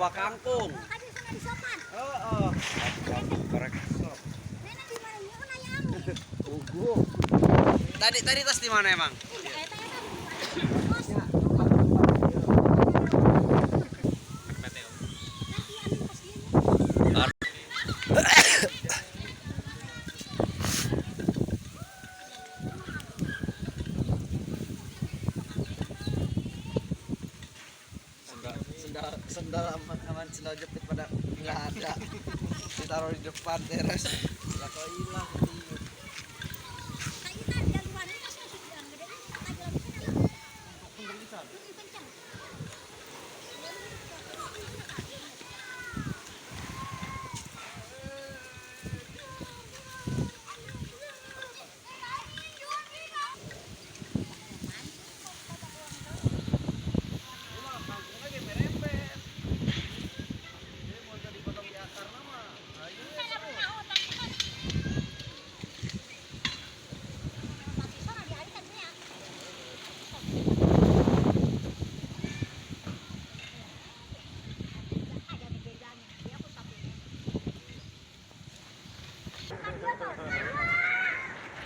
bawa kangkung. Oh. Korek. Tadi tas di mana emang? Sendal aman sendal jepit pada nggak ada, ditaruh di depan teras nggak tahu hilang.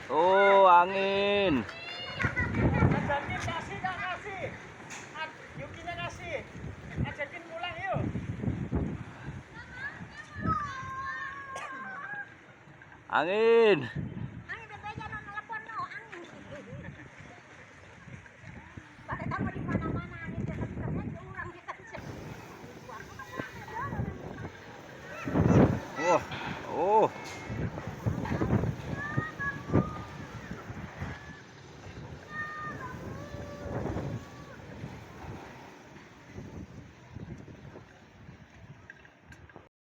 Oh, angin. Ajakin kasih, nggak kasih. Yukinya kasih. Ajakin pulang yuk. Angin.